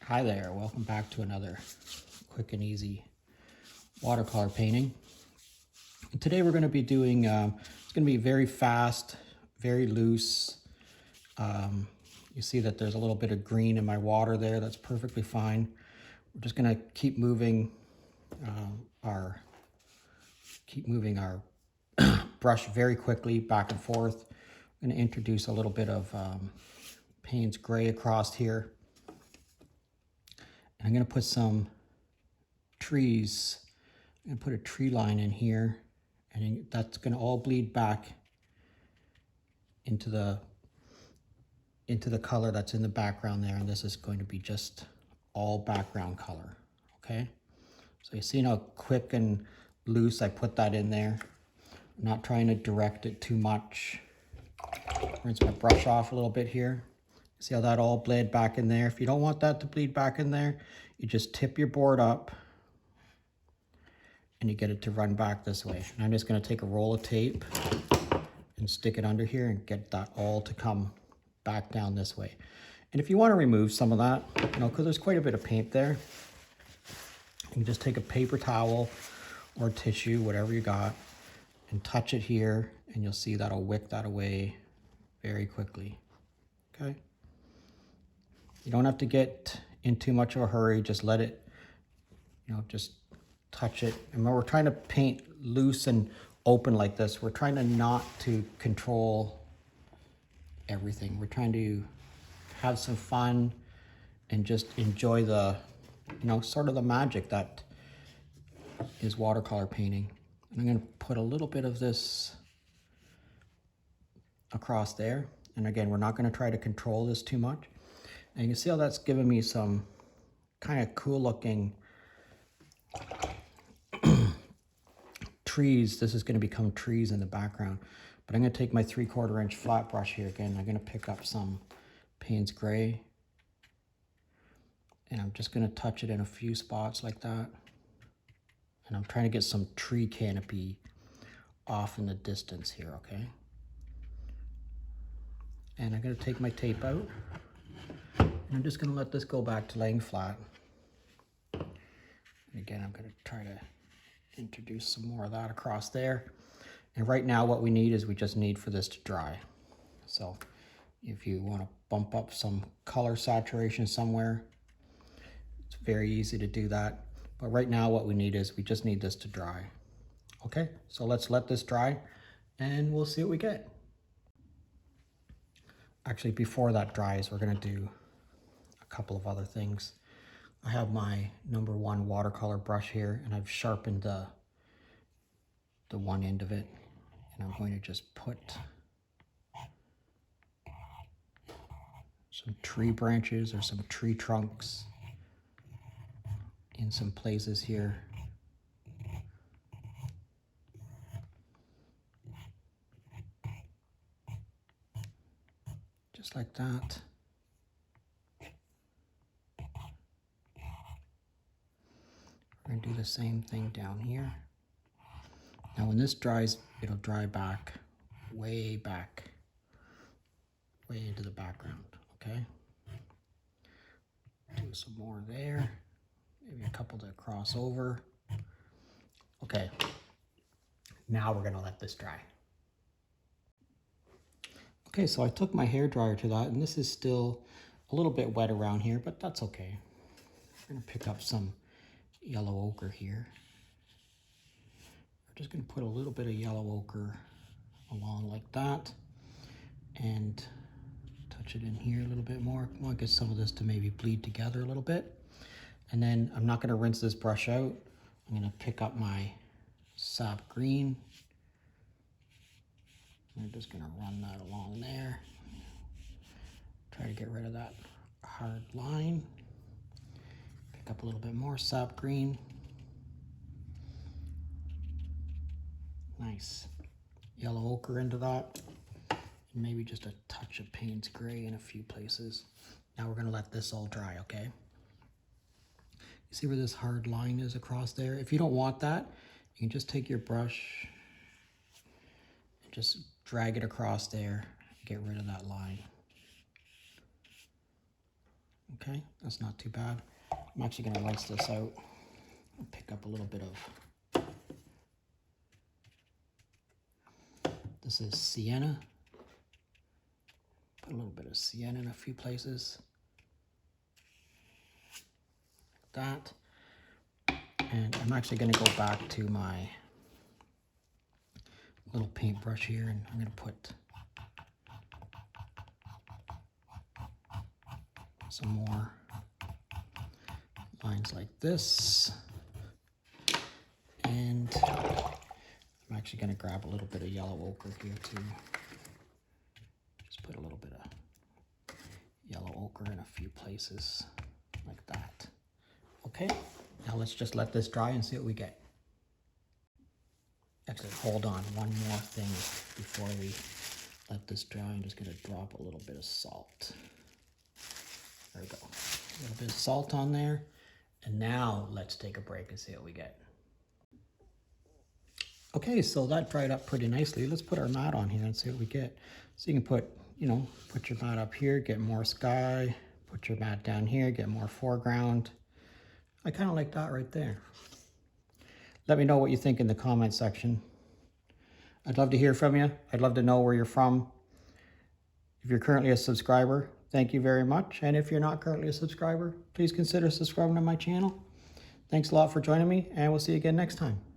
Hi there, welcome back to another quick and easy watercolor painting. And today we're going to be doing, it's going to be very fast, very loose. You see that there's a little bit of green in my water there, that's perfectly fine. We're just going to keep moving our brush very quickly back and forth. I'm going to introduce a little bit of Payne's gray across here. I'm going to put some trees. I'm going to put a tree line in here, and that's going to all bleed back into the color that's in the background there, and this is going to be just all background color. Okay, so you see how quick and loose I put that in there. I'm not trying to direct it too much. Rinse my brush off a little bit here. See how that all bled back in there? If you don't want that to bleed back in there, you just tip your board up and you get it to run back this way. And I'm just going to take a roll of tape and stick it under here and get that all to come back down this way. And if you want to remove some of that, because there's quite a bit of paint there, you can just take a paper towel or tissue, whatever you got, and touch it here, and you'll see that'll wick that away very quickly. Okay? You don't have to get in too much of a hurry. Just let it, just touch it. And when we're trying to paint loose and open like this, we're trying to not to control everything. We're trying to have some fun and just enjoy the, sort of the magic that is watercolor painting. And I'm going to put a little bit of this across there. And again, we're not going to try to control this too much. And you can see how that's giving me some kind of cool looking trees. This is going to become trees in the background. But I'm going to take my 3/4 inch flat brush here again. I'm going to pick up some Payne's gray. And I'm just going to touch it in a few spots like that. And I'm trying to get some tree canopy off in the distance here, okay? And I'm going to take my tape out. I'm just going to let this go back to laying flat. And again, I'm going to try to introduce some more of that across there. And right now what we need is we just need for this to dry. So if you want to bump up some color saturation somewhere, it's very easy to do that. But right now what we need is we just need this to dry. Okay, so let's let this dry and we'll see what we get. Actually, before that dries, we're going to do a couple of other things. I have my #1 watercolor brush here, and I've sharpened the one end of it, and I'm going to just put some tree branches or some tree trunks in some places here. Just like that. We're going to do the same thing down here. Now when this dries, it'll dry back, way into the background, okay? Do some more there, maybe a couple to cross over. Okay, now we're going to let this dry. Okay, so I took my hairdryer to that, and this is still a little bit wet around here, but that's okay. I'm going to pick up some yellow ochre here. We're just going to put a little bit of yellow ochre along like that and touch it in here a little bit more. I want to get some of this to maybe bleed together a little bit. And then I'm not going to rinse this brush out. I'm going to pick up my sap green. I'm just going to run that along there. Try to get rid of that hard line. Pick up a little bit more sap green. Nice. Yellow ochre into that. And maybe just a touch of Payne's gray in a few places. Now we're going to let this all dry, okay? You see where this hard line is across there? If you don't want that, you can just take your brush and just drag it across there and get rid of that line. Okay, that's not too bad. I'm actually going to rinse this out and pick up a little bit of, this is sienna. Put a little bit of sienna in a few places. Like that. And I'm actually going to go back to my little paintbrush here, and I'm going to put some more lines like this. And I'm actually going to grab a little bit of yellow ochre here too. Just put a little bit of yellow ochre in a few places like that. Okay, now let's just let this dry and see what we get. Actually, hold on, one more thing before we let this dry. I'm just going to drop a little bit of salt. There we go. A little bit of salt on there. And now let's take a break and see what we get. Okay, so that dried up pretty nicely. Let's put our mat on here and see what we get. So you can put, put your mat up here, get more sky. Put your mat down here, get more foreground. I kind of like that right there. Let me know what you think in the comment section. I'd love to hear from you. I'd love to know where you're from. If you're currently a subscriber, thank you very much. And if you're not currently a subscriber, please consider subscribing to my channel. Thanks a lot for joining me, and we'll see you again next time.